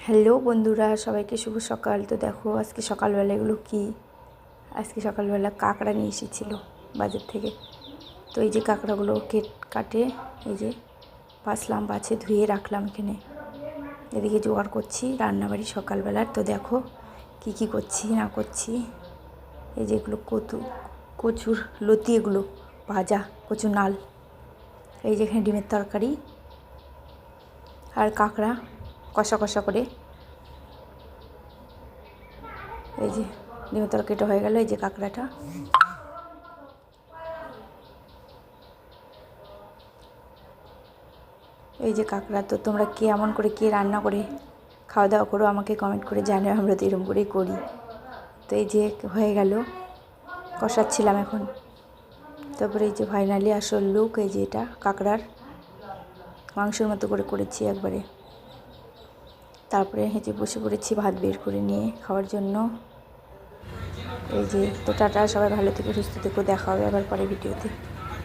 Hello বন্ধুরা, সবাইকে শুভ সকাল। তো দেখো আজকে সকালবেলা এগুলো কি, আজকে সকালবেলা কাঁকড়া নিয়ে এসেছিলো বাজার থেকে। তো এই যে কাঁকড়াগুলো কাটে এই যে বাছলাম, বাছে ধুয়ে রাখলাম এখানে। এদিকে জোগাড় করছি রান্নাবাড়ি সকালবেলার। তো দেখো কি কি করছি না করছি। এই যে এগুলো কচুর লতি, এগুলো ভাজা কচুর নাল। এই যে এখানে ডিমের তরকারি আর কাঁকড়া কষা কষা করে। এই যে ডিমের তরকারিটা হয়ে গেল। এই যে কাঁকড়াটা, এই যে কাঁকড়া। তো তোমরা কে এমন করে কে রান্না করে খাওয়া দাওয়া করো আমাকে কমেন্ট করে জানাও, আমরা তো এরকম করেই করি। তো এই যে হয়ে গেল, কষাচ্ছিলাম এখন। তারপরে এই যে ফাইনালি আসল লুক, এই যে এটা কাঁকড়ার মাংসের মতো করে করেছি একবারে। তারপরে এই যে বসে পড়েছি ভাত বের করে নিয়ে খাওয়ার জন্য। এই যে তো টাটা, সবাই ভালো থেকে সুস্থ থেকো, দেখা হবে আবার পরে ভিডিওতে।